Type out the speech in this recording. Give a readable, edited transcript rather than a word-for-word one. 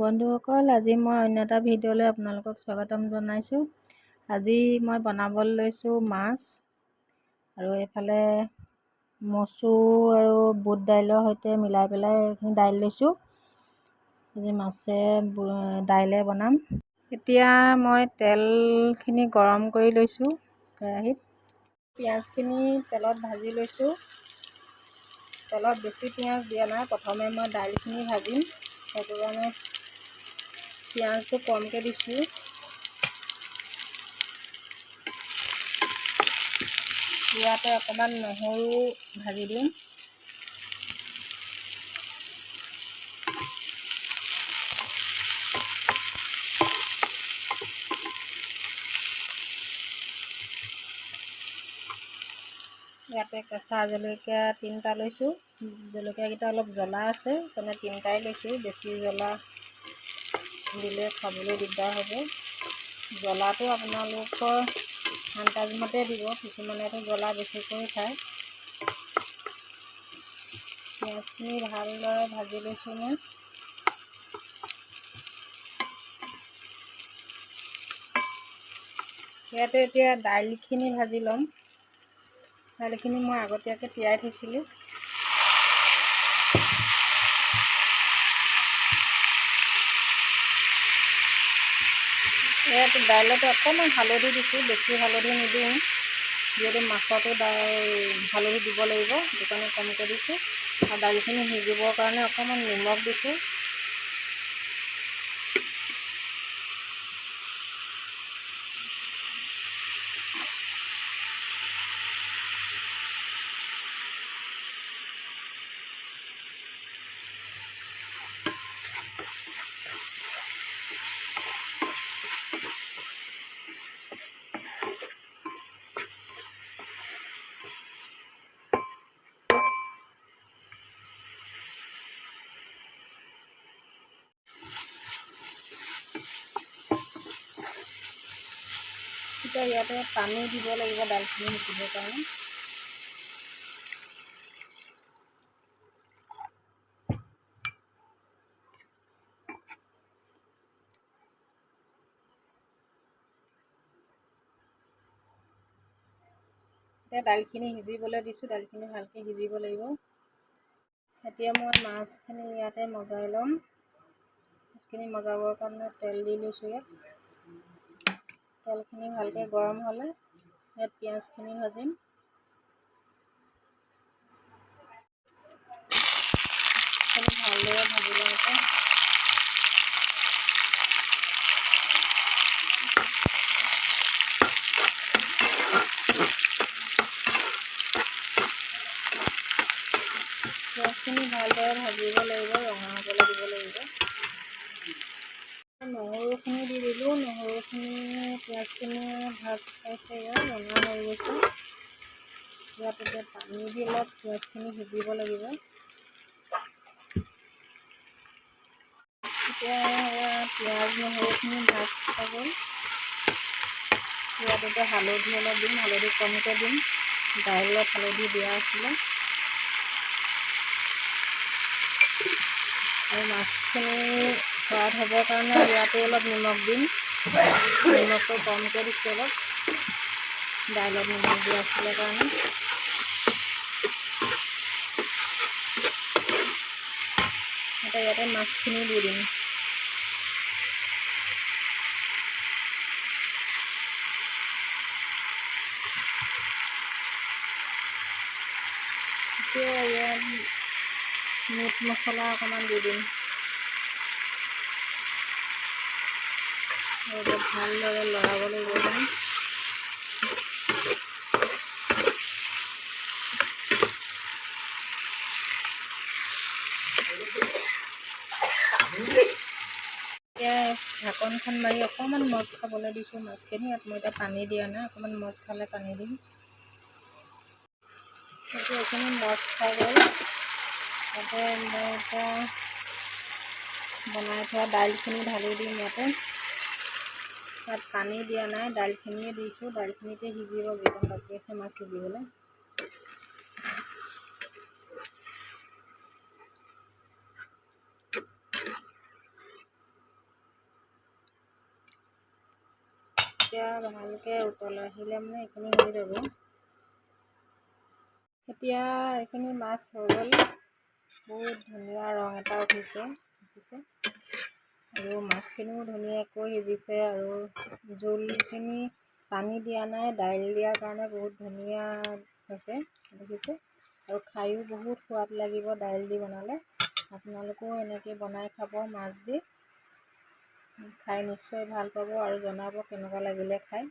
বন্ধুসকল, আজি মই অন্য এটা ভিডিঅ'লৈ আপোনালোকক স্বাগতম জনাইছোঁ। আজি মই বনাবলৈ লৈছোঁ মাছ, আৰু এইফালে মচুৰ আৰু বুট দাইলৰ সৈতে মিলাই পেলাই এইখিনি দাইল লৈছোঁ। আজি মাছে দাইলে বনাম। এতিয়া মই তেলখিনি গৰম কৰি লৈছোঁ কেৰাহীত। পিঁয়াজখিনি তেলত ভাজি লৈছোঁ। তেলত বেছি পিঁয়াজ দিয়া নাই, প্ৰথমে মই দাইলখিনি ভাজিম, সেইটো কাৰণে পিঁয়াজটো কমকৈ দিছোঁ। ইয়াতে অকণমান নহৰু ভাজি দিম। ইয়াতে কেঁচা জলকীয়া 3টা লৈছোঁ। জলকীয়াকেইটা অলপ জ্বলা আছে, সেইকাৰণে 3টাই লৈছোঁ। বেছি জ্বলা দিলে খাবলৈ দিগদাৰ হ'ব। জ্বলাটো আপোনালোকৰ আন্দাজমতে দিব, কিছুমানেতো জ্বলা বেছিকৈ খায়। পিঁয়াজখিনি ভালদৰে ভাজি লৈছোঁ মই। ইয়াতে এতিয়া দাইলখিনি ভাজি ল'ম। দাইলখিনি মই আগতীয়াকৈ তিয়াই থৈছিলোঁ। ইয়াতে দাইলতে অকণমান হালধি দিছোঁ, বেছি হালধি নিদিওঁ, যিহেতু মাছতো হালধি দিব লাগিব, সেইটো কাৰণে কমকৈ দিছোঁ। আৰু দাইলখিনি সিজিবৰ কাৰণে অকণমান নিমখ দিছোঁ। এতিয়া ইয়াতে পানী দিব লাগিব দাইলখিনি সিজিবৰ কাৰণে। এতিয়া দাইলখিনি সিজিবলৈ দিছোঁ, দাইলখিনি ভালকৈ সিজিব লাগিব। এতিয়া মই মাছখিনি ইয়াতে মজাই ল'ম। মাছখিনি মজাবৰ কাৰণে তেল দি লৈছোঁ ইয়াত। তেলখিনি ভালকৈ গৰম হ'লে ইয়াত পিঁয়াজখিনি ভাজিম। ভালদৰে ভাজি লওঁতে পিঁয়াজখিনি ভালদৰে ভাজিব লাগিব, ৰঙা হ'বলৈ দিব লাগিব। নহৰুখিনি দি দিলোঁ। নহৰুখিনি পিঁয়াজখিনি ভাজ খাইছে, ইয়াত ৰঙা হৈ গৈছে। ইয়াত এতিয়া পানী দি অলপ পিঁয়াজখিনি সিজিব লাগিব। এতিয়া পিঁয়াজ নহৰুখিনি ভাজ খোৱা গ'ল। ইয়াত এতিয়া হালধি অলপ দিম, হালধি কমকৈ দিম, দাইলত হালধি দিয়া আছিলে। আৰু মাছখিনি সোৱাদ হ'বৰ কাৰণে ইয়াতো অলপ নিমখ দিম। নিমখটো কমকৈ দিছোঁ অলপ, দাইলত নিমখ দিয়া আছিলে কাৰণে। এতিয়া ইয়াতে মাছখিনি দি দিম। এতিয়া ইয়াত মিট মছলা অকণমান দি দিম। ভালদৰে লৰাব লাগিব। এতিয়া ঢাকনখন মাৰি অকণমান মজ খাবলৈ দিছোঁ মাছখিনি। ইয়াত মই এতিয়া পানী দিয়া নাই, অকণমান মজ খালে পানী দিম। এতিয়া এইখিনি মজ খাই গ'ল। তাতে মই এতিয়া বনাই থোৱা দাইলখিনি ঢালি দিম ইয়াতে। ইয়াত পানী দিয়া নাই, দাইলখিনিয়ে দিছোঁ। দাইলখিনিতে সিজিব, যিকণ বাকী আছে মাছ সিজিবলৈ। এতিয়া ভালকৈ উতল আহিলে মানে এইখিনি হৈ যাব। এতিয়া এইখিনি মাছ হৈ গ'ল। বহুত ধুনীয়া ৰং এটা উঠিছে দেখিছে, আৰু মাছখিনিও ধুনীয়াকৈ সিজিছে, আৰু জোলখিনি পানী দিয়া নাই, দাইল দিয়াৰ কাৰণে বহুত ধুনীয়া হৈছে দেখিছে, আৰু খায়ো বহুত সোৱাদ লাগিব দাইল দি বনালে। আপোনালোকেও এনেকৈ বনাই খাব, মাছ দি খাই নিশ্চয় ভাল পাব, আৰু জনাব কেনেকুৱা লাগিলে খাই।